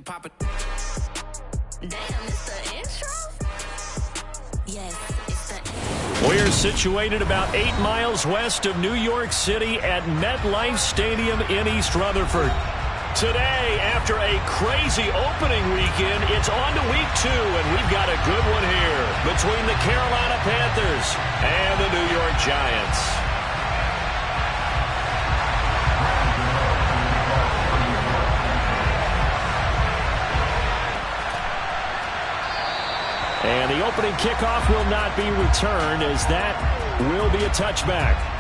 pop it. Damn, it's the intro? Yes, it's the intro. We're situated about 8 miles west of New York City at MetLife Stadium in East Rutherford. Today, after a crazy opening weekend, it's on to week 2, and we've got a good one here between the Carolina Panthers and the New York Giants. And the opening kickoff will not be returned, as that will be a touchback.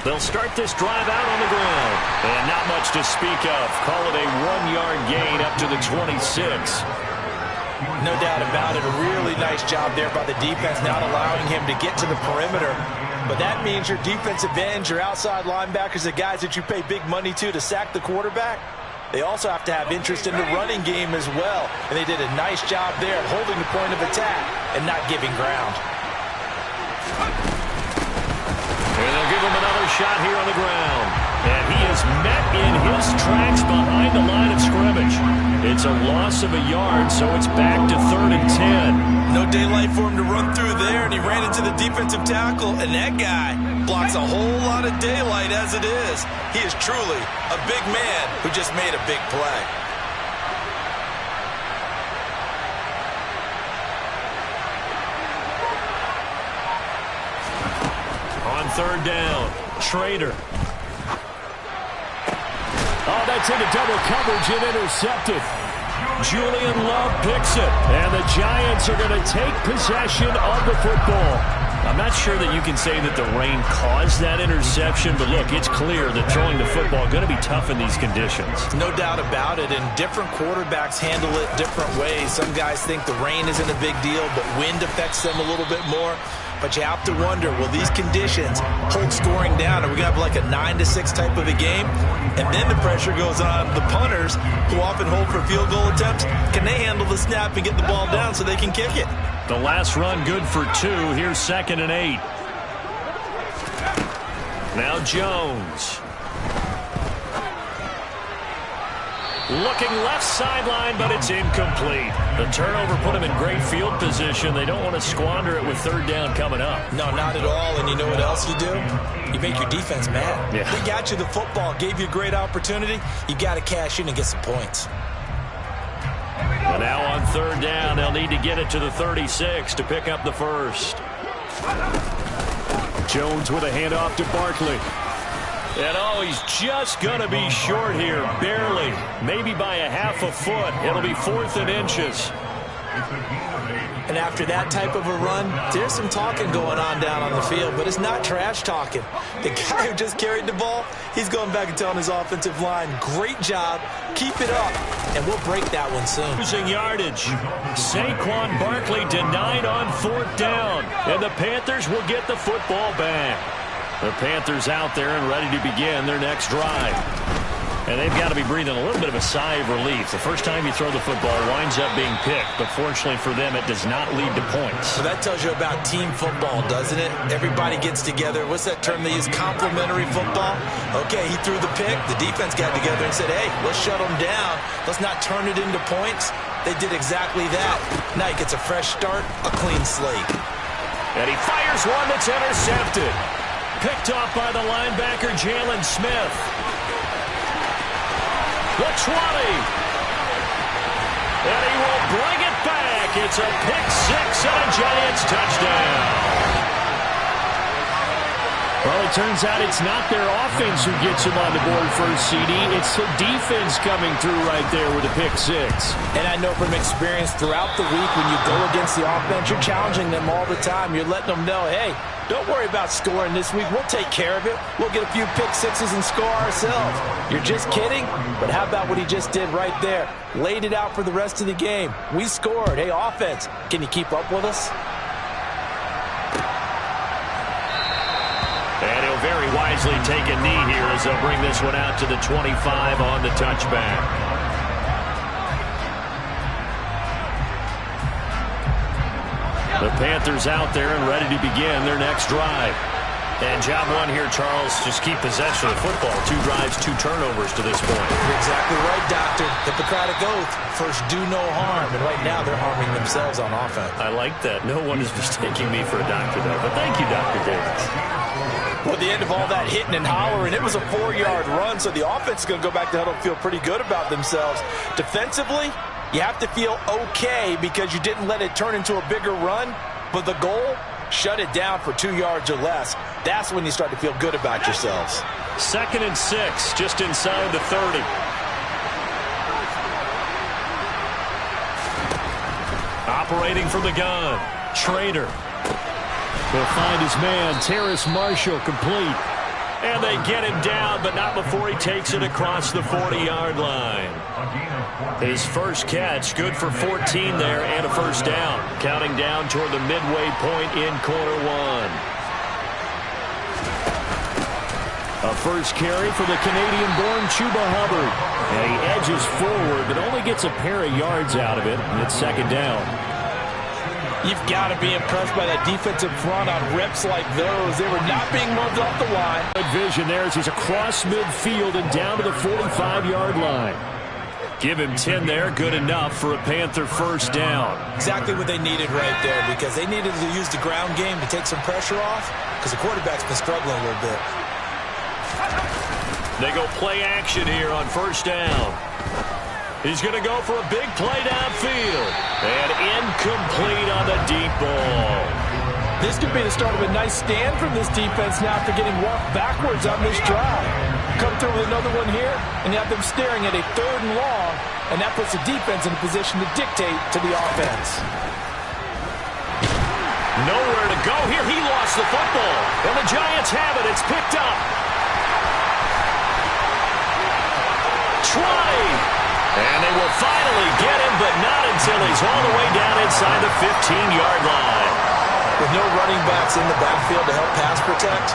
They'll start this drive out on the ground. And not much to speak of. Call it a 1-yard gain up to the 26. No doubt about it. A really nice job there by the defense, not allowing him to get to the perimeter. But that means your defensive ends, your outside linebackers, the guys that you pay big money to sack the quarterback, they also have to have interest in the running game as well. And they did a nice job there holding the point of attack and not giving ground. And they'll give him another shot here on the ground. And he is met in his tracks behind the line of scrimmage. It's a loss of a yard, so it's back to 3rd and 10. No daylight for him to run through there, and he ran into the defensive tackle, and that guy blocks a whole lot of daylight as it is. He is truly a big man who just made a big play. On 3rd down, Trader. Oh, that's into double coverage and intercepted. Julian Love picks it, and the Giants are going to take possession of the football. I'm not sure that you can say that the rain caused that interception, but look, it's clear that throwing the football is going to be tough in these conditions. No doubt about it, and different quarterbacks handle it different ways. Some guys think the rain isn't a big deal, but wind affects them a little bit more. But you have to wonder, will these conditions hold scoring down? Are we going to have like a 9-6 type of a game? And then the pressure goes on the punters, who often hold for field goal attempts. Can they handle the snap and get the ball down so they can kick it? The last run good for 2. Here's 2nd and 8. Now Jones. Looking left sideline, but it's incomplete. The turnover put him in great field position. They don't want to squander it with 3rd down coming up. No, not at all. And you know what else you do? You make your defense mad. Yeah. They got you the football, gave you a great opportunity. You got to cash in and get some points. And now on 3rd down, they'll need to get it to the 36 to pick up the first. Jones with a handoff to Barkley. And oh, he's just going to be short here, barely. Maybe by a half a foot. It'll be 4th and inches. And after that type of a run, there's some talking going on down on the field, but it's not trash talking. The guy who just carried the ball, he's going back and telling his offensive line, great job, keep it up, and we'll break that one soon. Losing yardage. Saquon Barkley denied on 4th down, and the Panthers will get the football back. The Panthers out there and ready to begin their next drive. And they've got to be breathing a little bit of a sigh of relief. The first time you throw the football winds up being picked, but fortunately for them, it does not lead to points. So that tells you about team football, doesn't it? Everybody gets together. What's that term they use? Complementary football? Okay, he threw the pick. The defense got together and said, hey, let's shut them down. Let's not turn it into points. They did exactly that. Now he gets a fresh start, a clean slate. And he fires one that's intercepted. Picked off by the linebacker, Jalen Smith. The 20. And he will bring it back. It's a pick 6 and a Giants touchdown. Well, he turns out it's not their offense who gets them on the board first, CD. It's the defense coming through right there with a pick six. And I know from experience throughout the week when you go against the offense, you're challenging them all the time. You're letting them know, hey, don't worry about scoring this week. We'll take care of it. We'll get a few pick sixes and score ourselves. You're just kidding? But how about what he just did right there? Laid it out for the rest of the game. We scored. Hey, offense, can you keep up with us? And he'll very wisely take a knee here as they'll bring this one out to the 25 on the touchback. The Panthers out there and ready to begin their next drive. And job one here, Charles, just keep possession of the football. 2 drives, 2 turnovers to this point. You're exactly right, Doctor. Hippocratic oath. First, do no harm. And right now, they're harming themselves on offense. I like that. No one is mistaking me for a doctor, though. But thank you, Dr. Davis. Well, at the end of all that hitting and hollering, it was a 4-yard run, so the offense is going to go back to huddle and feel pretty good about themselves. Defensively, you have to feel okay because you didn't let it turn into a bigger run, but the goal, shut it down for 2 yards or less. That's when you start to feel good about yourselves. 2nd and 6, just inside the 30. Operating from the gun, Trader. He'll find his man, Terrace Marshall, complete. And they get him down, but not before he takes it across the 40-yard line. His first catch, good for 14 there and a first down. Counting down toward the midway point in quarter one. A first carry for the Canadian-born Chuba Hubbard. And he edges forward, but only gets a pair of yards out of it, and it's 2nd down. You've got to be impressed by that defensive front on reps like those. They were not being moved off the line. Good vision there as he's across midfield and down to the 45-yard line. Give him 10 there, good enough for a Panther first down. Exactly what they needed right there because they needed to use the ground game to take some pressure off because the quarterback's been struggling a little bit. They go play action here on first down. He's going to go for a big play downfield. And incomplete on the deep ball. This could be the start of a nice stand from this defense now after getting walked backwards on this drive. Come through with another one here, and you have them staring at a 3rd and long, and that puts the defense in a position to dictate to the offense. Nowhere to go here. He lost the football. And the Giants have it. It's picked up. Try. And they will finally get him, but not until he's all the way down inside the 15-yard line. With no running backs in the backfield to help pass protect,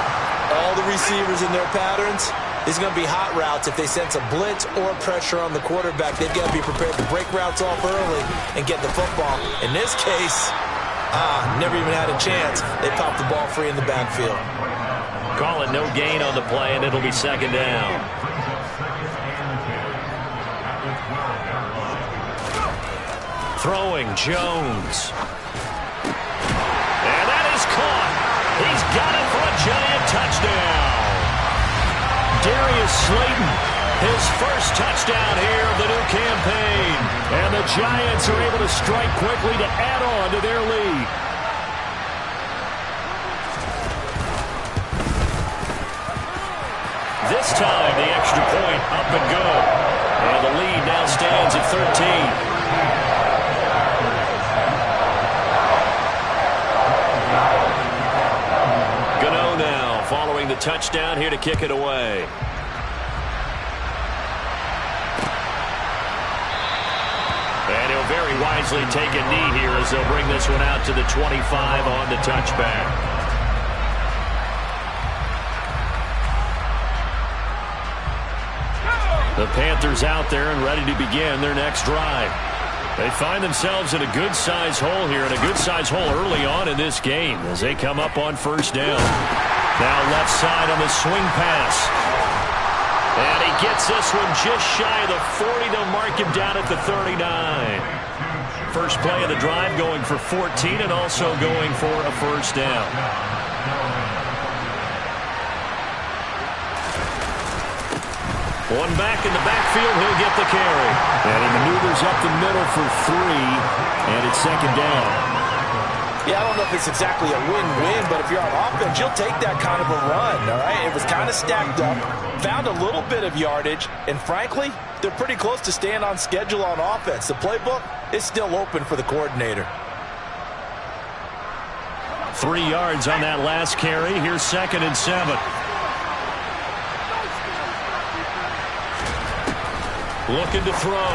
all the receivers in their patterns, it's going to be hot routes if they sense a blitz or pressure on the quarterback. They've got to be prepared to break routes off early and get the football. In this case, never even had a chance. They popped the ball free in the backfield. Call it no gain on the play, and it'll be 2nd down. Throwing Jones. And that is caught. He's got it for a Giant touchdown. Darius Slayton, his first touchdown here of the new campaign. And the Giants are able to strike quickly to add on to their lead. This time the extra point up and good. And the lead now stands at 13. Following the touchdown here to kick it away. And he'll very wisely take a knee here as they'll bring this one out to the 25 on the touchback. The Panthers out there and ready to begin their next drive. They find themselves in a good-sized hole here, and a good-sized hole early on in this game as they come up on first down. Now left side on the swing pass. And he gets this one just shy of the 40 to mark him down at the 39. First play of the drive going for 14 and also going for a first down. One back in the backfield, he'll get the carry. And he maneuvers up the middle for 3, and it's 2nd down. Yeah, I don't know if it's exactly a win-win, but if you're on offense, you'll take that kind of a run, all right? It was kind of stacked up, found a little bit of yardage, and frankly, they're pretty close to staying on schedule on offense. The playbook is still open for the coordinator. 3 yards on that last carry. Here's 2nd and 7. Looking to throw.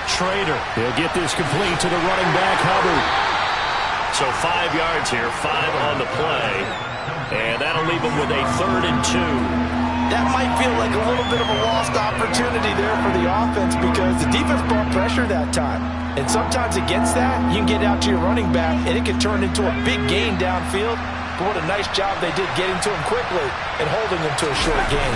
Schrader. He'll get this complete to the running back, Hubbard. So 5 yards here, 5 on the play. And that'll leave him with a 3rd and 2. That might feel like a little bit of a lost opportunity there for the offense because the defense brought pressure that time. And sometimes against that, you can get out to your running back, and it can turn into a big gain downfield. But what a nice job they did getting to him quickly and holding him to a short gain.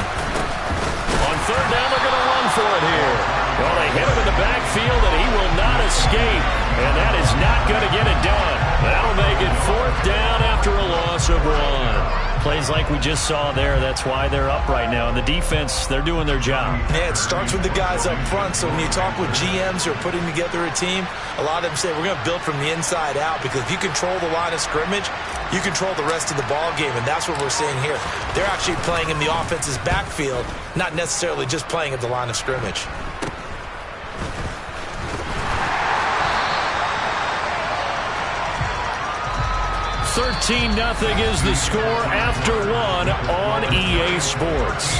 On 3rd down, they're going to run for it here. Well, they hit him in the backfield, and he will not escape. And that is not going to get it done. That'll make it 4th down after a loss of 1. Plays like we just saw there. That's why they're up right now. And the defense, they're doing their job. Yeah, it starts with the guys up front. So when you talk with GMs who are putting together a team, a lot of them say we're going to build from the inside out because if you control the line of scrimmage, you control the rest of the ball game, and that's what we're seeing here. They're actually playing in the offense's backfield, not necessarily just playing at the line of scrimmage. $13-0 is the score after 1 on EA Sports.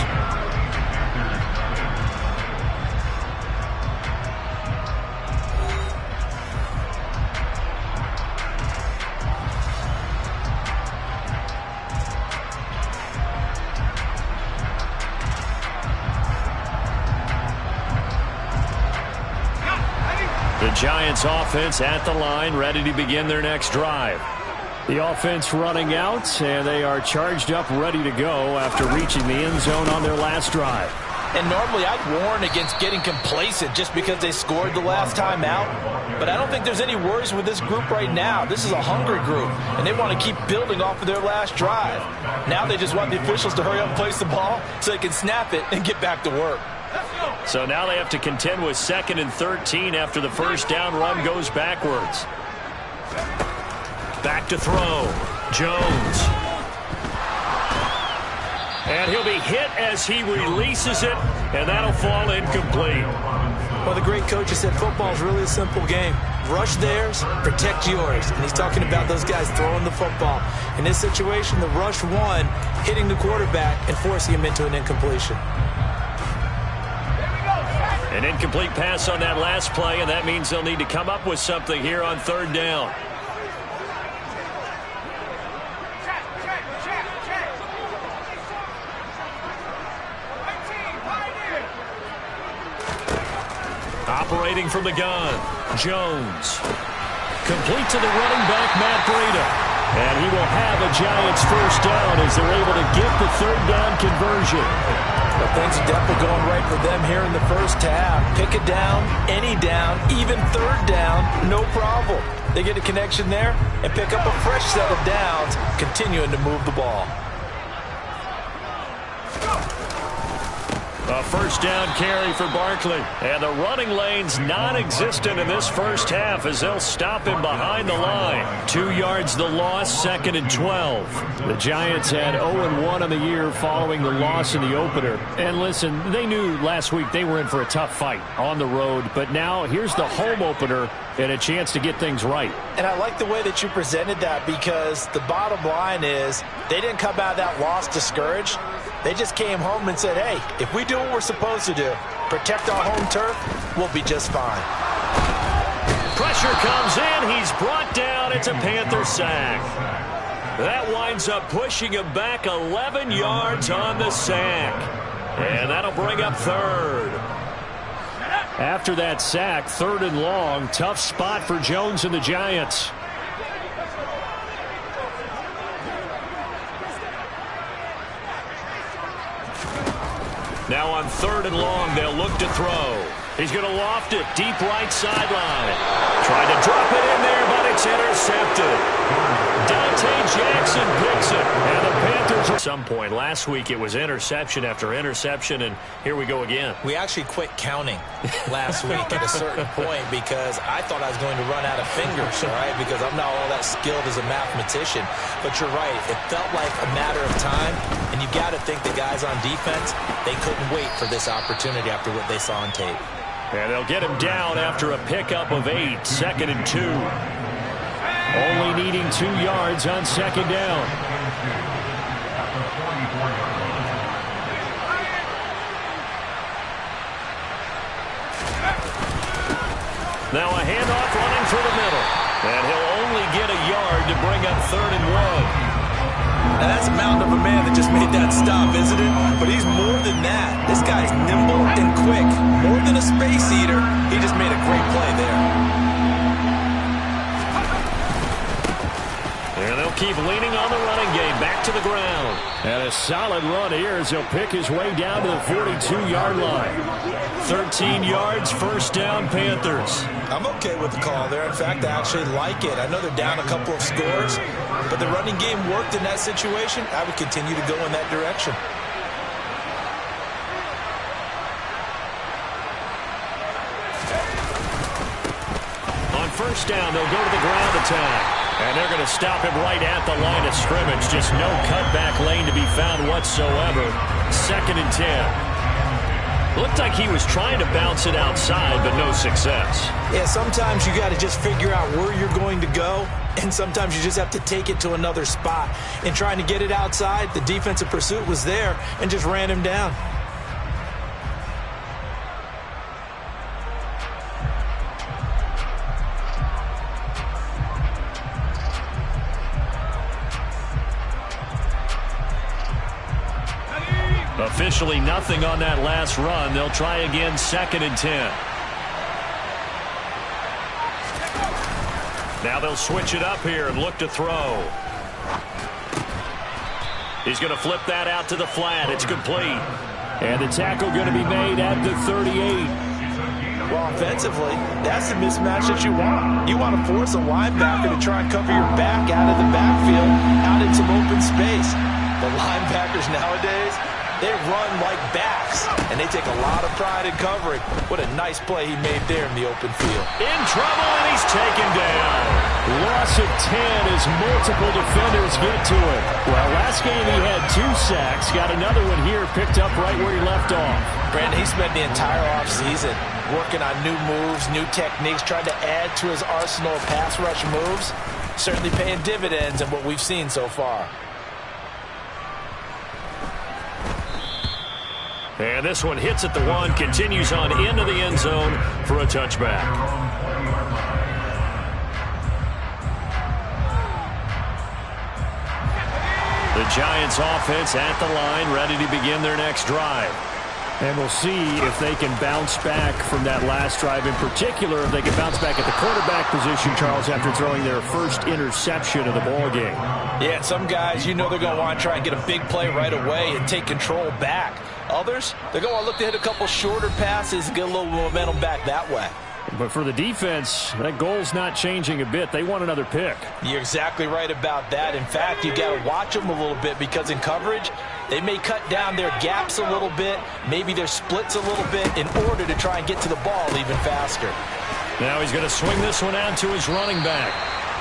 The Giants offense at the line, ready to begin their next drive. The offense running out, and they are charged up, ready to go after reaching the end zone on their last drive. And normally I'd warn against getting complacent just because they scored the last time out. But I don't think there's any worries with this group right now. This is a hungry group, and they want to keep building off of their last drive. Now they just want the officials to hurry up and place the ball so they can snap it and get back to work. So now they have to contend with 2nd and 13 after the first down run goes backwards. Back to throw. Jones. And he'll be hit as he releases it, and that'll fall incomplete. Well, the great coach has said football is really a simple game. Rush theirs, protect yours. And he's talking about those guys throwing the football. In this situation, the rush won, hitting the quarterback and forcing him into an incompletion. An incomplete pass on that last play, and that means they'll need to come up with something here on 3rd down. Operating from the gun, Jones. Complete to the running back, Matt Breida. And he will have a Giants first down as they're able to get the 3rd down conversion. But things are definitely going right for them here in the first half. Pick a down, any down, even 3rd down, no problem. They get a connection there and pick up a fresh set of downs, continuing to move the ball. A first down carry for Barkley. And the running lane's non-existent in this first half as they'll stop him behind the line. 2 yards the loss, 2nd and 12. The Giants had 0-1 on the year following the loss in the opener. And listen, they knew last week they were in for a tough fight on the road. But now here's the home opener and a chance to get things right. And I like the way that you presented that because the bottom line is they didn't come out of that loss discouraged. They just came home and said, hey, if we do what we're supposed to do, protect our home turf, we'll be just fine. Pressure comes in. He's brought down. It's a Panther sack. That winds up pushing him back 11 yards on the sack. And that'll bring up 3rd. After that sack, 3rd and long. Tough spot for Jones and the Giants. Now on 3rd and long, they'll look to throw. He's going to loft it deep right sideline. Trying to drop it in there, but it's intercepted. Dante Jackson picks it, and the Panthers are some point. Last week it was interception after interception, and here we go again. We actually quit counting last week at a certain point because I thought I was going to run out of fingers, all right, because I'm not all that skilled as a mathematician. But you're right. It felt like a matter of time, and you got to think the guys on defense, they couldn't wait for this opportunity after what they saw on tape. And they'll get him down after a pickup of 8, 2nd and 2. Only needing 2 yards on 2nd down. Now a handoff running through the middle. And he'll only get a yard to bring up 3rd and 1. Now that's a mountain of a man that just made that stop, isn't it? But he's more than that. This guy's nimble and quick. More than a space eater. He just made a great play there. And they'll keep leaning on the running game. Back to the ground. And a solid run here as he'll pick his way down to the 42-yard line. 13 yards, 1st down, Panthers. I'm okay with the call there. In fact, I actually like it. I know they're down a couple of scores, but the running game worked in that situation. I would continue to go in that direction. On 1st down, they'll go to the ground attack. And they're going to stop him right at the line of scrimmage. Just no cutback lane to be found whatsoever. 2nd and 10. Looked like he was trying to bounce it outside, but no success. Yeah, sometimes you got to just figure out where you're going to go, and sometimes you just have to take it to another spot. In trying to get it outside, the defensive pursuit was there and just ran him down. Officially nothing on that last run. They'll try again, 2nd and 10. Now they'll switch it up here and look to throw. He's going to flip that out to the flat. It's complete. And the tackle going to be made at the 38. Well, offensively, that's the mismatch that you want. You want to force a linebacker to try and cover your back out of the backfield, out in some open space. The linebackers nowadays, they run like backs, and they take a lot of pride in covering. What a nice play he made there in the open field. In trouble, and he's taken down. Loss of 10 as multiple defenders get to it. Well, last game he had 2 sacks. Got another one here, picked up right where he left off. Brandon, he spent the entire offseason working on new moves, new techniques, trying to add to his arsenal of pass rush moves. Certainly paying dividends in what we've seen so far. And this one hits at the 1, continues on into the end zone for a touchback. The Giants offense at the line, ready to begin their next drive. And we'll see if they can bounce back from that last drive. In particular, if they can bounce back at the quarterback position, Charles, after throwing their first interception of the ball game. Yeah, some guys, you know they're going to want to try and get a big play right away and take control back. Others, they're going to want to look to hit a couple shorter passes and get a little momentum back that way. But for the defense, that goal's not changing a bit. They want another pick. You're exactly right about that. In fact, you got to watch them a little bit because in coverage, they may cut down their gaps a little bit, maybe their splits a little bit in order to try and get to the ball even faster. Now he's going to swing this one out to his running back.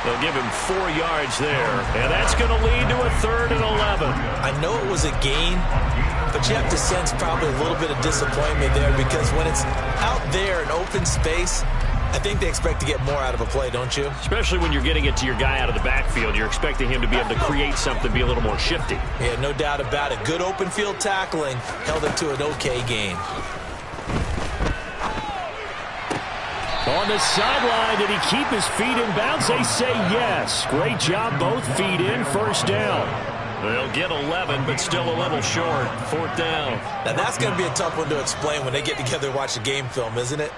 They'll give him 4 yards there, and that's going to lead to a 3rd and 11. I know it was a gain, but you have to sense probably a little bit of disappointment there because when it's out there in open space, I think they expect to get more out of a play, don't you? Especially when you're getting it to your guy out of the backfield. You're expecting him to be able to create something, be a little more shifty. Yeah, no doubt about it. Good open field tackling held it to an okay gain. On the sideline, did he keep his feet in bounds? They say yes. Great job, both feet in, 1st down. They'll get 11, but still a little short. 4th down. Now that's going to be a tough one to explain when they get together and watch the game film, isn't it?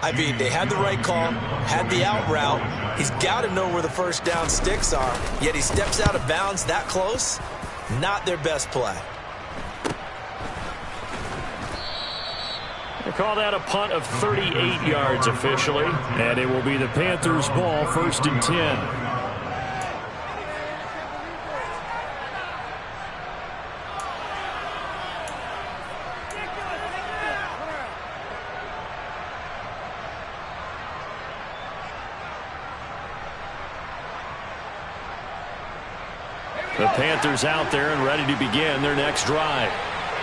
I mean, they had the right call, had the out route. He's got to know where the 1st down sticks are, yet he steps out of bounds that close. Not their best play. They call that a punt of 38 yards officially. And it will be the Panthers' ball, 1st and 10. The Panthers out there and ready to begin their next drive.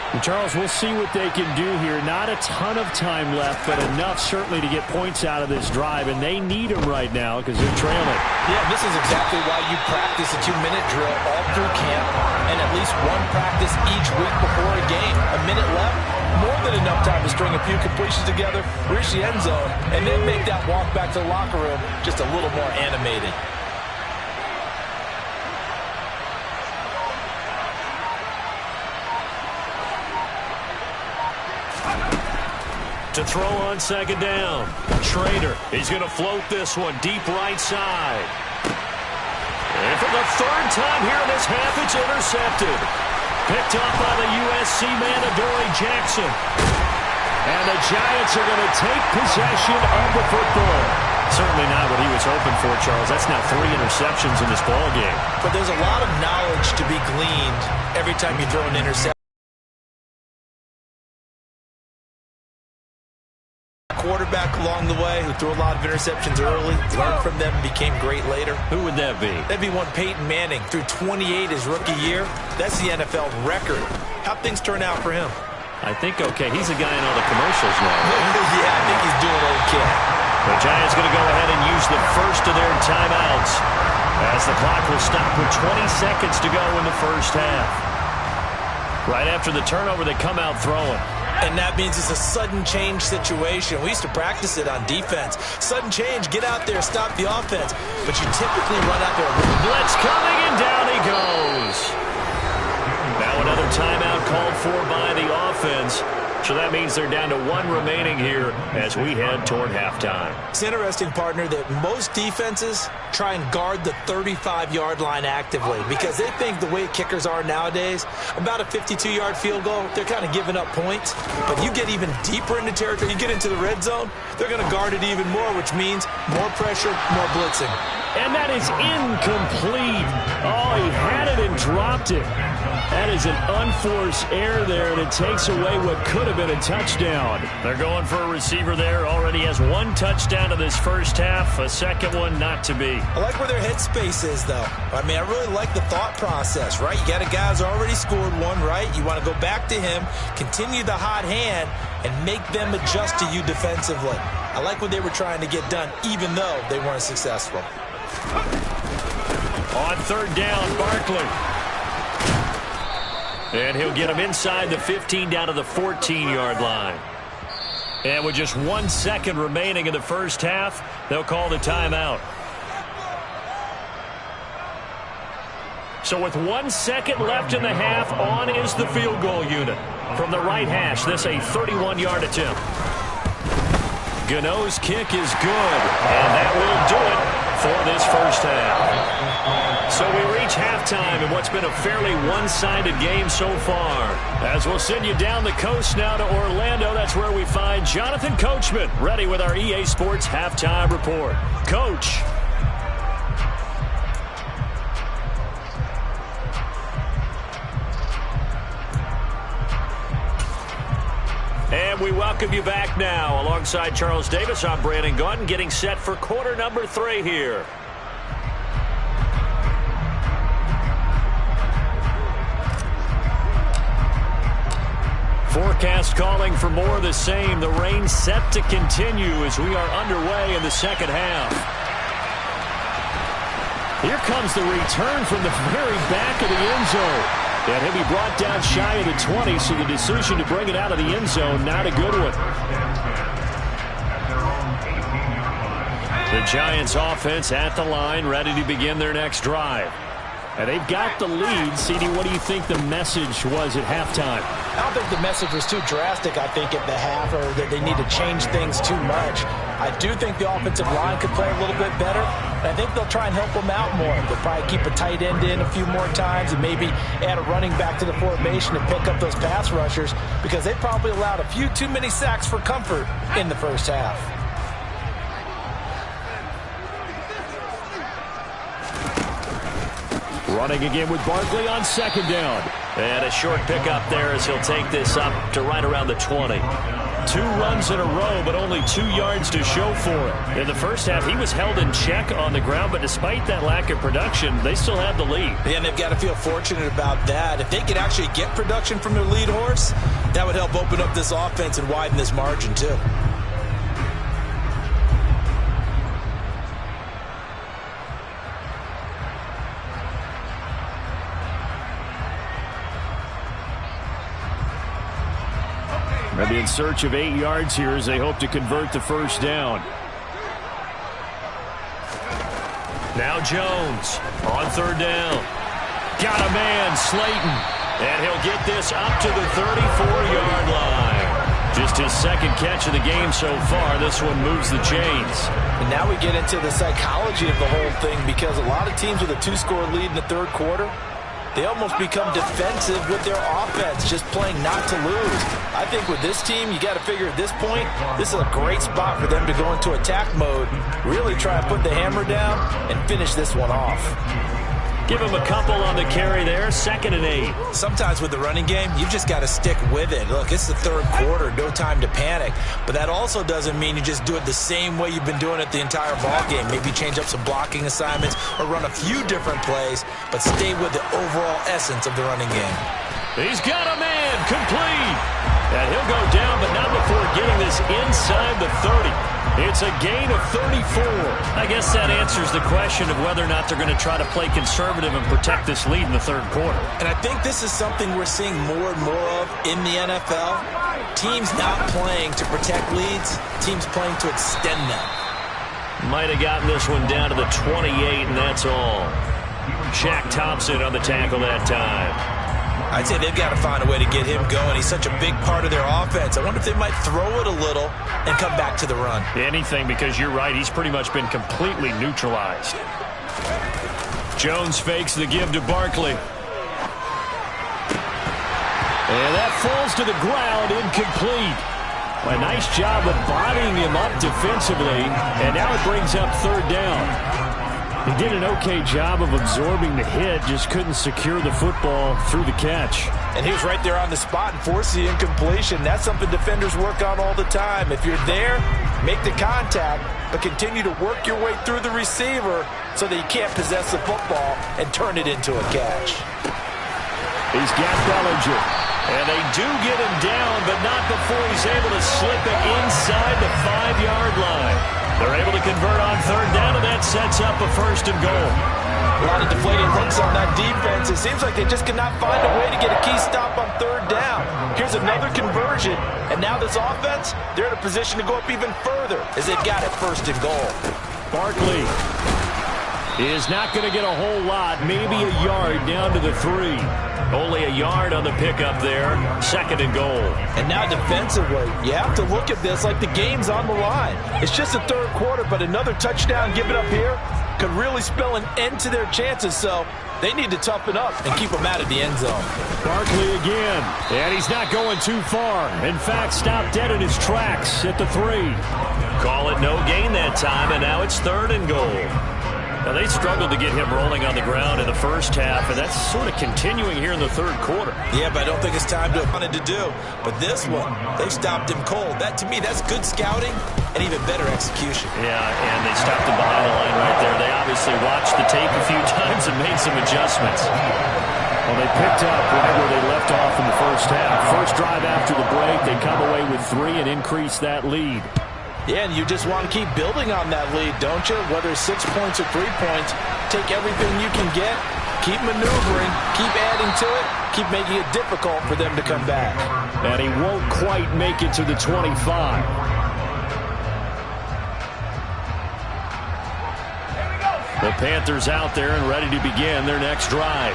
And Charles, we'll see what they can do here. Not a ton of time left, but enough certainly to get points out of this drive, and they need them right now because they're trailing. Yeah, this is exactly why you practice a 2-minute drill all through camp and at least one practice each week before a game. A minute left, more than enough time to string a few completions together, reach the end zone, and then make that walk back to the locker room just a little more animated. To throw on second down. Schrader, he's going to float this one deep right side. And for the third time here in this half, it's intercepted. Picked up by the USC man, Adoree Jackson. And the Giants are going to take possession of the football. Certainly not what he was hoping for, Charles. That's now 3 interceptions in this ball game. But there's a lot of knowledge to be gleaned every time you throw an interception. Quarterback along the way who threw a lot of interceptions early, learned from them, became great later. Who would that be? That'd be one Peyton Manning. Threw 28 his rookie year. That's the NFL record. How'd things turn out for him? I think okay. He's a guy in all the commercials now. Right? Yeah, I think he's doing okay. The Giants going to go ahead and use the first of their timeouts as the clock will stop with 20 seconds to go in the first half. Right after the turnover, they come out throwing. And that means it's a sudden change situation. We used to practice it on defense. Sudden change, get out there, stop the offense. But you typically run out there. Blitz coming, and down he goes. Now another timeout called for by the offense. So that means they're down to 1 remaining here as we head toward halftime. It's interesting, partner, that most defenses try and guard the 35-yard line actively because they think the way kickers are nowadays, about a 52-yard field goal, they're kind of giving up points. But you get even deeper into territory, you get into the red zone, they're going to guard it even more, which means more pressure, more blitzing. And that is incomplete. Oh, he had it and dropped it. That is an unforced error there, and it takes away what could have been a touchdown. They're going for a receiver there. Already has 1 touchdown in this first half. A second one not to be. I like where their headspace is, though. I mean, I really like the thought process, right? You got a guy who's already scored one, right? You want to go back to him, continue the hot hand, and make them adjust to you defensively. I like what they were trying to get done, even though they weren't successful. On third down, Barkley. And he'll get him inside the 15 down to the 14-yard line. And with just 1 second remaining in the first half, they'll call the timeout. So with 1 second left in the half, on is the field goal unit. From the right hash, this a 31-yard attempt. Gano's kick is good, and that will do it for this first half. So we reach halftime in what's been a fairly one-sided game so far. As we'll send you down the coast now to Orlando, that's where we find Jonathan Coachman, ready with our EA Sports Halftime Report. Coach. And we welcome you back now. Alongside Charles Davis, I'm Brandon Gaudin, getting set for quarter number 3 here. Forecast calling for more of the same. The rain set to continue as we are underway in the second half. Here comes the return from the very back of the end zone. And he'll be brought down shy of the 20, so the decision to bring it out of the end zone, not a good one. The Giants offense at the line, ready to begin their next drive. And they've got the lead. CD, what do you think the message was at halftime? I don't think the message was too drastic, I think, at the half, or that they need to change things too much. I do think the offensive line could play a little bit better, and I think they'll try and help them out more. They'll probably keep a tight end in a few more times and maybe add a running back to the formation and pick up those pass rushers because they probably allowed a few too many sacks for comfort in the first half. Running again with Barkley on second down. And a short pickup there as he'll take this up to right around the 20. 2 runs in a row, but only 2 yards to show for it. In the first half, he was held in check on the ground, but despite that lack of production, they still have the lead. Yeah, and they've got to feel fortunate about that. If they could actually get production from their lead horse, that would help open up this offense and widen this margin too. They'll be in search of 8 yards here as they hope to convert the first down. Now Jones on 3rd down. Got a man, Slayton. And he'll get this up to the 34-yard line. Just his 2nd catch of the game so far. This one moves the chains. And now we get into the psychology of the whole thing, because a lot of teams with a 2-score lead in the 3rd quarter, they almost become defensive with their offense, just playing not to lose. I think with this team, you got to figure at this point, this is a great spot for them to go into attack mode, really try and put the hammer down and finish this one off. Give him a couple on the carry there, 2nd and 8. Sometimes with the running game, you've just got to stick with it. Look, it's the 3rd quarter, no time to panic. But that also doesn't mean you just do it the same way you've been doing it the entire ball game. Maybe change up some blocking assignments or run a few different plays, but stay with the overall essence of the running game. He's got a man, complete. And he'll go down, but not before getting this inside the 30. It's a gain of 34. I guess that answers the question of whether or not they're going to try to play conservative and protect this lead in the 3rd quarter. And I think this is something we're seeing more and more of in the NFL. Teams not playing to protect leads, teams playing to extend them. Might have gotten this one down to the 28, and that's all. Shaq Thompson on the tackle that time. I'd say they've got to find a way to get him going. He's such a big part of their offense. I wonder if they might throw it a little and come back to the run. Anything, because you're right. He's pretty much been completely neutralized. Jones fakes the give to Barkley. And that falls to the ground, incomplete. A nice job of bodying him up defensively. And now it brings up 3rd down. He did an okay job of absorbing the hit, just couldn't secure the football through the catch. And he was right there on the spot and forced the incompletion. That's something defenders work on all the time. If you're there, make the contact, but continue to work your way through the receiver so that you can't possess the football and turn it into a catch. He's got Bellinger. And they do get him down, but not before he's able to slip it inside the 5-yard line. They're able to convert on 3rd down, and that sets up a 1st and goal. A lot of deflating looks on that defense. It seems like they just cannot find a way to get a key stop on 3rd down. Here's another conversion, and now this offense, they're in a position to go up even further as they've got it 1st and goal. Barkley is not going to get a whole lot, maybe a yard down to the 3. Only a yard on the pickup there, 2nd and goal. And now defensively, you have to look at this like the game's on the line. It's just the 3rd quarter, but another touchdown given up here could really spell an end to their chances, so they need to toughen up and keep them out of the end zone. Barkley again, and he's not going too far. In fact, stopped dead in his tracks at the 3. Call it no gain that time, and now it's 3rd and goal. Now, they struggled to get him rolling on the ground in the first half, and that's sort of continuing here in the 3rd quarter. Yeah, but I don't think it's time to wanted to do. But this one, they stopped him cold. That, to me, that's good scouting and even better execution. Yeah, and they stopped him behind the line right there. They obviously watched the tape a few times and made some adjustments. Well, they picked up right where they left off in the first half. First drive after the break, they come away with 3 and increase that lead. Yeah, and you just want to keep building on that lead, don't you? Whether it's 6 points or 3 points, take everything you can get, keep maneuvering, keep adding to it, keep making it difficult for them to come back. And he won't quite make it to the 25. The Panthers out there and ready to begin their next drive.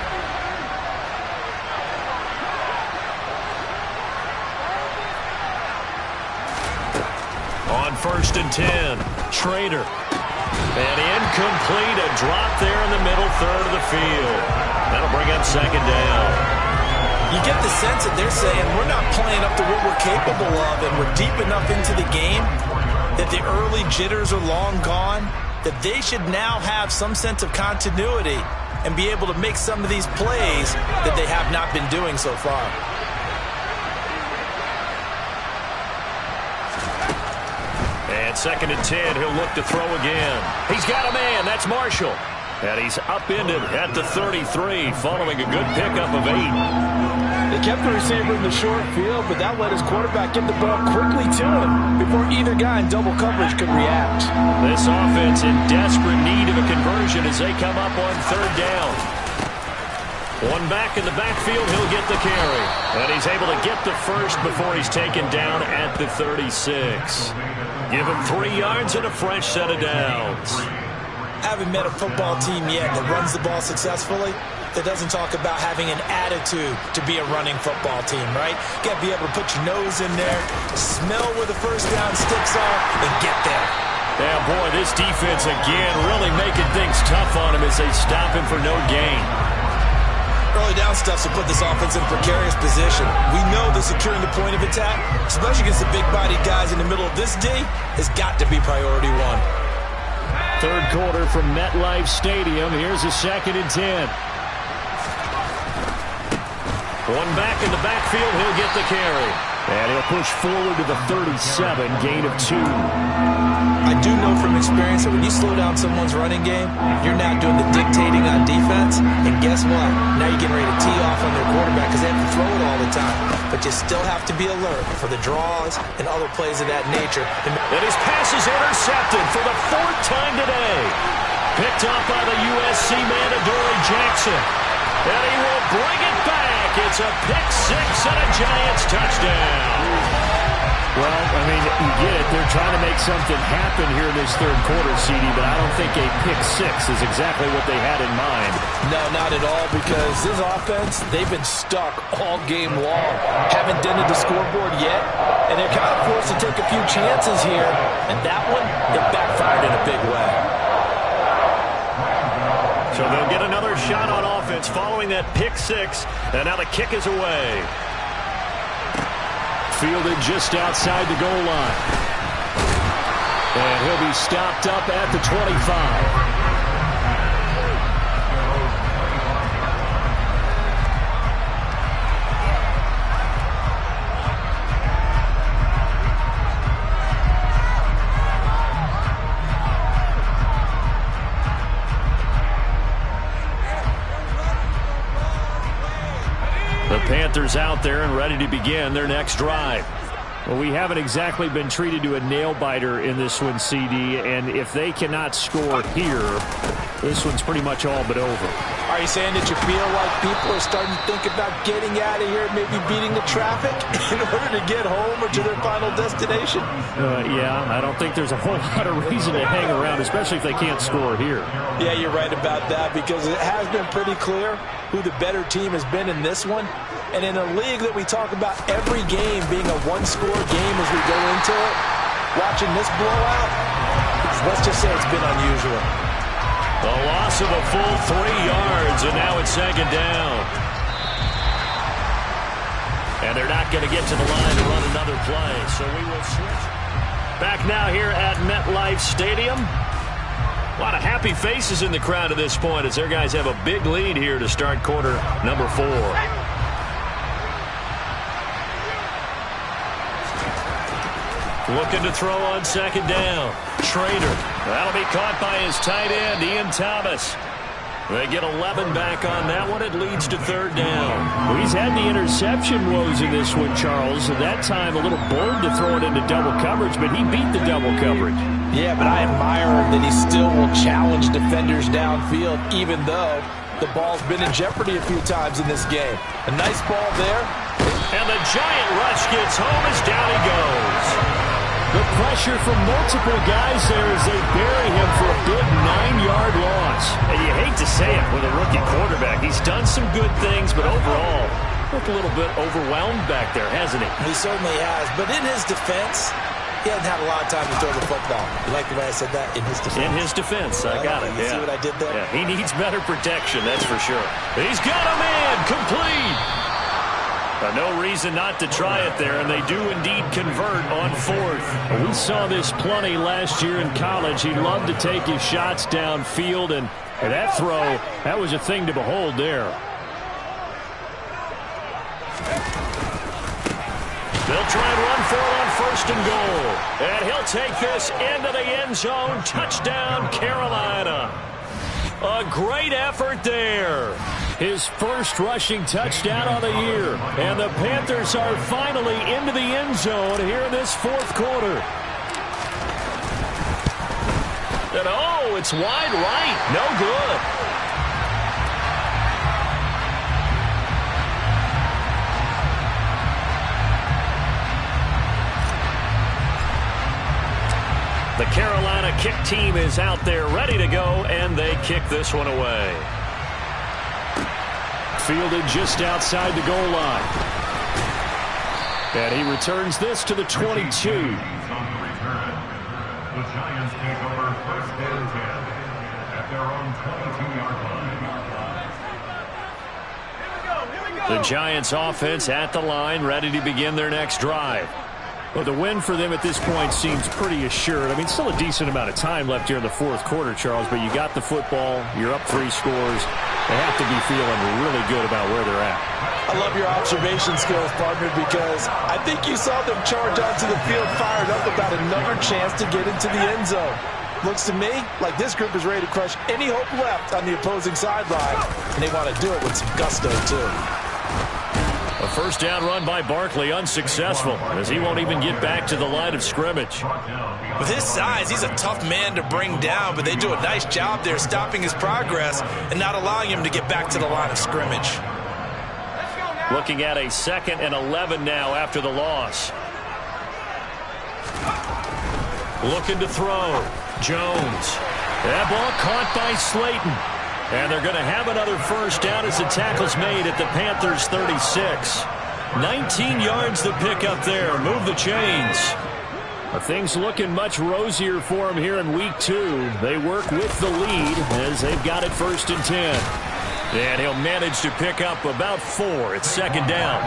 On 1st and 10, Schrader. And incomplete, a drop there in the middle 3rd of the field. That'll bring up 2nd down. You get the sense that they're saying we're not playing up to what we're capable of, and we're deep enough into the game that the early jitters are long gone, that they should now have some sense of continuity and be able to make some of these plays that they have not been doing so far. On 2nd and 10, he'll look to throw again. He's got a man. That's Marshall. And he's upended at the 33 following a good pickup of 8. They kept the receiver in the short field, but that let his quarterback get the ball quickly to him before either guy in double coverage could react. This offense in desperate need of a conversion as they come up on 3rd down. One back in the backfield, he'll get the carry. And he's able to get the first before he's taken down at the 36. Give him 3 yards and a fresh set of downs. I haven't met a football team yet that runs the ball successfully that doesn't talk about having an attitude to be a running football team, right? You got to be able to put your nose in there, smell where the first down sticks are, and get there. Yeah, boy, this defense again really making things tough on him as they stop him for no gain. Early down stuffs will put this offense in a precarious position. We know that securing the point of attack, especially against the big-bodied guys in the middle of this D, has got to be priority 1. 3rd quarter from MetLife Stadium. Here's a 2nd and 10. One back in the backfield, he'll get the carry. And he'll push forward to the 37, gain of 2. I do know from experience that when you slow down someone's running game, you're now doing the dictating on defense. And guess what? Now you're getting ready to tee off on their quarterback because they have to throw it all the time. But you still have to be alert for the draws and other plays of that nature. And his pass is intercepted for the 4th time today. Picked up by the USC man, Adoree Jackson. And he will bring it back. It's a pick 6 and a Giants touchdown. Well, I mean, you get it. They're trying to make something happen here in this 3rd quarter, CD, but I don't think a pick 6 is exactly what they had in mind. No, not at all, because this offense, they've been stuck all game long. Haven't dented the scoreboard yet, and they're kind of forced to take a few chances here, and that one, it backfired in a big way. So they'll get another shot on offense following that pick 6, and now the kick is away. Fielded just outside the goal line. And he'll be stopped up at the 25. Panthers out there and ready to begin their next drive. Well, we haven't exactly been treated to a nail-biter in this one, CD, and if they cannot score here, this one's pretty much all but over. Are you saying that you feel like people are starting to think about getting out of here, maybe beating the traffic in order to get home or to their final destination? Yeah, I don't think there's a whole lot of reason to hang around, especially if they can't score here. Yeah, you're right about that, because it has been pretty clear who the better team has been in this one. And in a league that we talk about every game being a one-score game as we go into it, watching this blowout, let's just say it's been unusual. The loss of a full 3 yards, and now it's 2nd down. And they're not going to get to the line to run another play, so we will switch. Back now here at MetLife Stadium. A lot of happy faces in the crowd at this point as their guys have a big lead here to start quarter number 4. Looking to throw on 2nd down. Schrader. That'll be caught by his tight end, Ian Thomas. They get 11 back on that one. It leads to 3rd down. Well, he's had the interception woes in this one, Charles. At that time, a little bold to throw it into double coverage, but he beat the double coverage. Yeah, but I admire him that he still will challenge defenders downfield, even though the ball's been in jeopardy a few times in this game. A nice ball there. And the giant rush gets home as down he goes. The pressure from multiple guys there as they bury him for a big 9-yard loss. And you hate to say it with a rookie quarterback. He's done some good things, but overall, looked a little bit overwhelmed back there, hasn't he? He certainly has. But in his defense, he hasn't had a lot of time to throw the football. You like the way I said that? In his defense. In his defense. I got it. You see what I did there? Yeah, he needs better protection, that's for sure. He's got a man complete. No reason not to try it there, and they do indeed convert on 4th. We saw this plenty last year in college. He loved to take his shots downfield, and that throw, that was a thing to behold there. They'll try and run for it on 1st and goal. And he'll take this into the end zone. Touchdown, Carolina. A great effort there. His first rushing touchdown of the year. And the Panthers are finally into the end zone here in this 4th quarter. And oh, it's wide right. No good. The Carolina kick team is out there ready to go, and they kick this one away. Fielded just outside the goal line. And he returns this to the 22. The Giants take over 1st and 10 at their own 22-yard line. The Giants offense at the line, ready to begin their next drive. Well, the win for them at this point seems pretty assured. I mean, still a decent amount of time left here in the 4th quarter, Charles, but you got the football, you're up 3 scores. They have to be feeling really good about where they're at. I love your observation skills, partner, because I think you saw them charge onto the field fired up about another chance to get into the end zone. Looks to me like this group is ready to crush any hope left on the opposing sideline, and they want to do it with some gusto, too. A 1st down run by Barkley, unsuccessful, as he won't even get back to the line of scrimmage. With his size, he's a tough man to bring down, but they do a nice job there stopping his progress and not allowing him to get back to the line of scrimmage. Looking at a 2nd and 11 now after the loss. Looking to throw. Jones. That ball caught by Slayton. And they're going to have another 1st down as the tackle's made at the Panthers' 36. 19 yards to pick up there. Move the chains. Things looking much rosier for him here in week 2. They work with the lead as they've got it 1st and 10. And he'll manage to pick up about 4. It's 2nd down.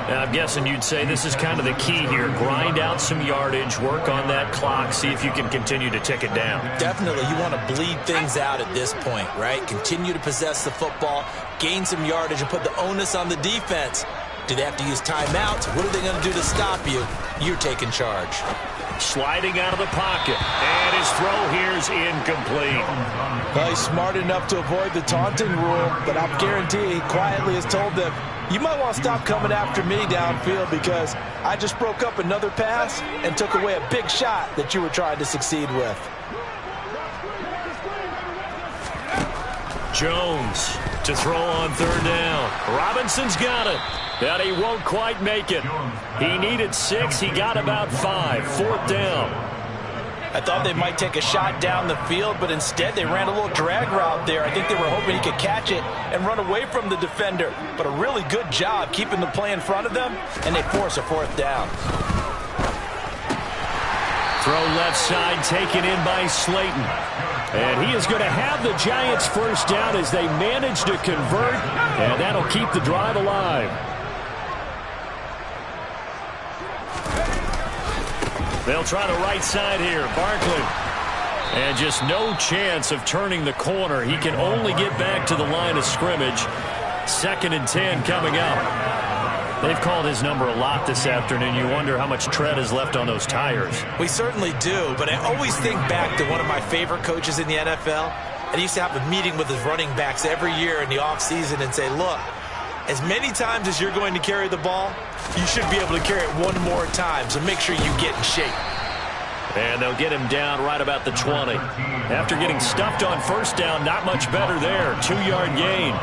Now, I'm guessing you'd say this is kind of the key here. Grind out some yardage, work on that clock, see if you can continue to tick it down. Definitely. You want to bleed things out at this point, right? Continue to possess the football, gain some yardage, and put the onus on the defense. Do they have to use timeouts? What are they going to do to stop you? You're taking charge. Sliding out of the pocket. And his throw here is incomplete. Well, he's smart enough to avoid the taunting rule, but I'll guarantee he quietly has told them, you might want to stop coming after me downfield because I just broke up another pass and took away a big shot that you were trying to succeed with. Jones to throw on 3rd down. Robinson's got it. But he won't quite make it. He needed 6. He got about 5. 4th down. I thought they might take a shot down the field, but instead they ran a little drag route there. I think they were hoping he could catch it and run away from the defender. But a really good job keeping the play in front of them, and they force a 4th down. Throw left side taken in by Slayton. And he is going to have the Giants 1st down as they manage to convert, and that'll keep the drive alive. They'll try the right side here. Barkley. And just no chance of turning the corner. He can only get back to the line of scrimmage. 2nd and 10 coming up. They've called his number a lot this afternoon. You wonder how much tread is left on those tires. We certainly do, but I always think back to one of my favorite coaches in the NFL. And he used to have a meeting with his running backs every year in the offseason and say, look, as many times as you're going to carry the ball, you should be able to carry it one more time, so make sure you get in shape. And they'll get him down right about the 20. After getting stuffed on 1st down, not much better there. 2-yard gain.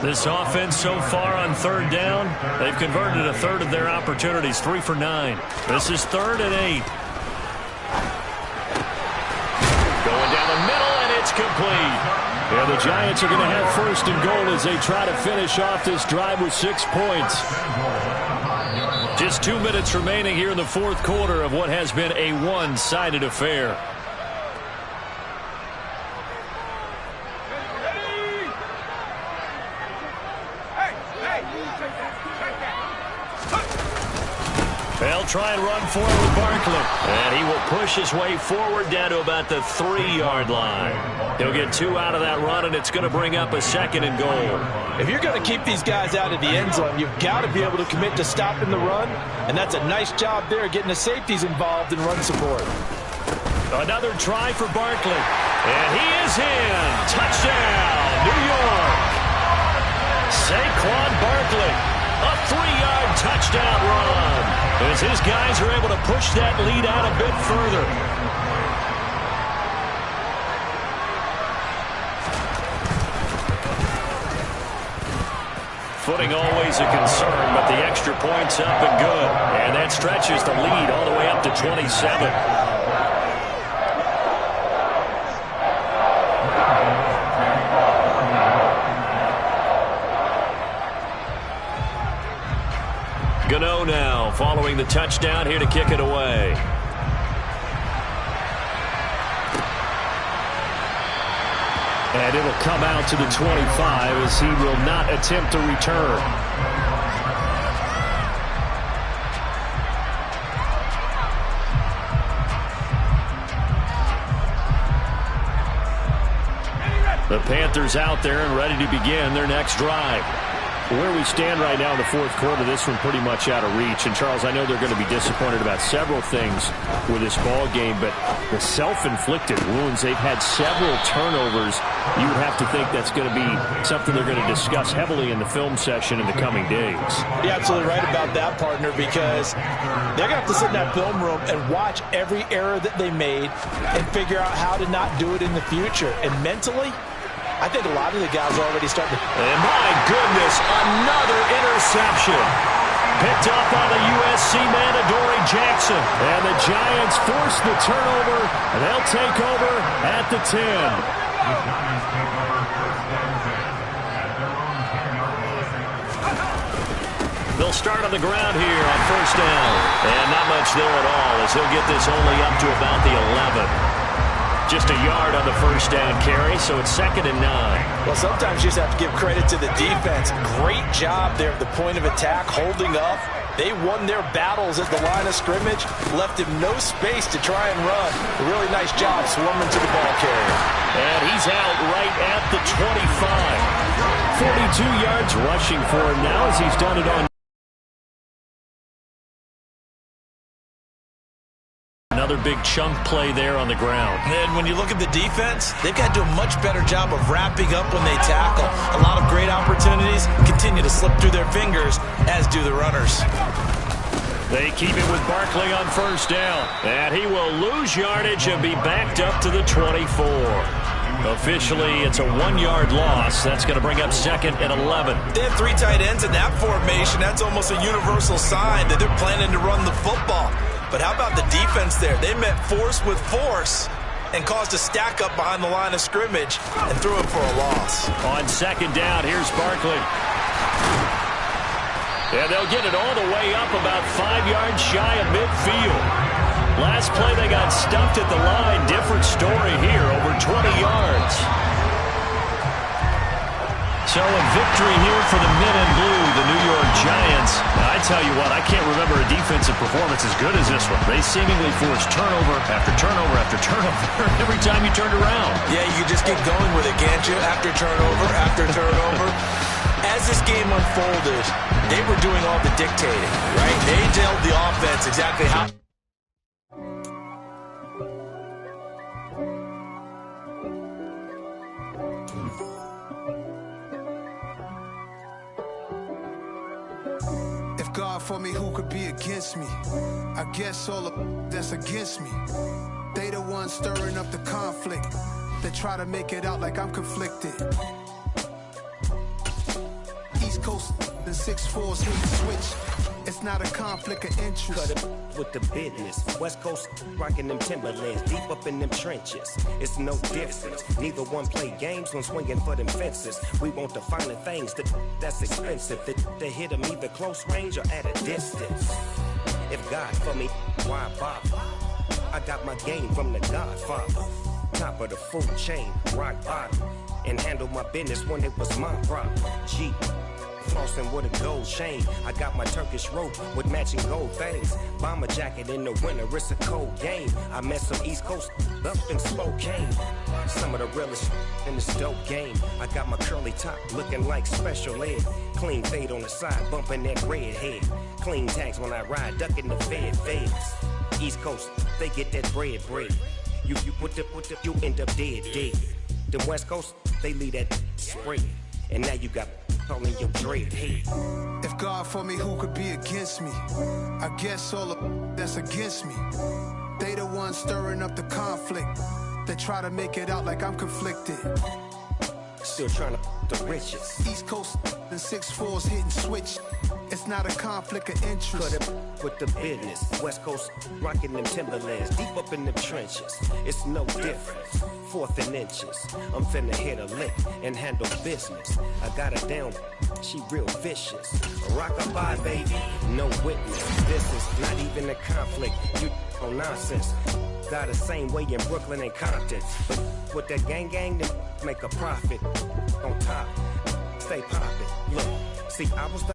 This offense so far on 3rd down, they've converted a 1/3 of their opportunities, 3 for 9. This is 3rd and 8. Going down the middle, and it's complete. Yeah, the Giants are going to have 1st and goal as they try to finish off this drive with 6 points. Just 2 minutes remaining here in the 4th quarter of what has been a one-sided affair. They'll try and run for it with Barkley. And he will push his way forward down to about the 3-yard line. He'll get 2 out of that run, and it's going to bring up a 2nd and goal. If you're going to keep these guys out of the end zone, you've got to be able to commit to stopping the run, and that's a nice job there getting the safeties involved in run support. Another try for Barkley. And he is in. Touchdown, New York. Saquon Barkley, a 3-yard touchdown run, as his guys are able to push that lead out a bit further. Footing always a concern, but the extra point's up and good. And that stretches the lead all the way up to 27. Gano now, following the touchdown, here to kick it away. And it'll come out to the 25 as he will not attempt to return. The Panthers out there and ready to begin their next drive. Where we stand right now in the 4th quarter, this one pretty much out of reach. And, Charles, I know they're going to be disappointed about several things with this ball game, but the self-inflicted wounds, they've had several turnovers. You would have to think that's going to be something they're going to discuss heavily in the film session in the coming days. You're absolutely right about that, partner, because they're going to have to sit in that film room and watch every error that they made and figure out how to not do it in the future. And mentally, I think a lot of the guys are already starting to... And my goodness, another interception. Picked up on the USC man, Adoree Jackson. And the Giants force the turnover, and they'll take over at the 10. They'll start on the ground here on 1st down. And not much there at all, as he'll get this only up to about the 11. Just a yard on the 1st down carry, so it's 2nd and 9. Well, sometimes you just have to give credit to the defense. Great job there at the point of attack, holding up. They won their battles at the line of scrimmage, left him no space to try and run. A really nice job swarming to the ball carrier. And he's out right at the 25. 42 yards rushing for him now as he's done it on. Another big chunk play there on the ground. And when you look at the defense, they've got to do a much better job of wrapping up when they tackle. A lot of great opportunities continue to slip through their fingers, as do the runners. They keep it with Barkley on 1st down. And he will lose yardage and be backed up to the 24. Officially, it's a 1-yard loss. That's going to bring up 2nd and 11. They have 3 tight ends in that formation. That's almost a universal sign that they're planning to run the football. But how about the defense there? They met force with force and caused a stack up behind the line of scrimmage and threw it for a loss. On 2nd down, here's Barkley. And they'll get it all the way up about 5 yards shy of midfield. Last play, they got stuffed at the line. Different story here, over 20 yards. So a victory here for the men in blue, the New York Giants. Now, I tell you what, I can't remember a defensive performance as good as this one. They seemingly forced turnover after turnover after turnover every time you turned around. Yeah, you just keep going with it, can't you? After turnover. As this game unfolded, they were doing all the dictating, right? They told the offense exactly how... God for me, who could be against me? I guess all of that's against me. They the ones stirring up the conflict. They try to make it out like I'm conflicted. East Coast, the 6'4s hit the switch. It's not a conflict of interest. Cut it with the business. West Coast rocking them Timberlands, deep up in them trenches. It's no difference. Neither one play games when swinging for them fences. We want the finer things that's expensive. That hit them either close range or at a distance. If God for me, why bother? I got my game from the Godfather. Top of the food chain, rock bottom. And handle my business when it was my problem. G. flossing with a gold chain. I got my Turkish rope with matching gold things. Bomber jacket in the winter, it's a cold game. I met some East Coast up in Spokane. Some of the realest in this dope game. I got my curly top looking like special ed. Clean fade on the side, bumping that red head. Clean tags when I ride, ducking the feds. East Coast, they get that bread. You you end up dead. The West Coast, they leave that spread. And now you got calling your dread head. If God for me, who could be against me? I guess all of that's against me. They the ones stirring up the conflict. They try to make it out like I'm conflicted. Still trying to the riches. East Coast and 6'4s hitting switch. It's not a conflict of interest. Cut up with the business. West Coast rocking them Timberlands. Deep up in the trenches. It's no difference. 4th and inches. I'm finna hit a lick and handle business. I got her down. She real vicious. Rock-a-bye, baby. No witness. This is not even a conflict. You on nonsense. Got the same way in Brooklyn and Compton. But with that gang, then make a profit. On top, stay poppin'. Look, see, I was the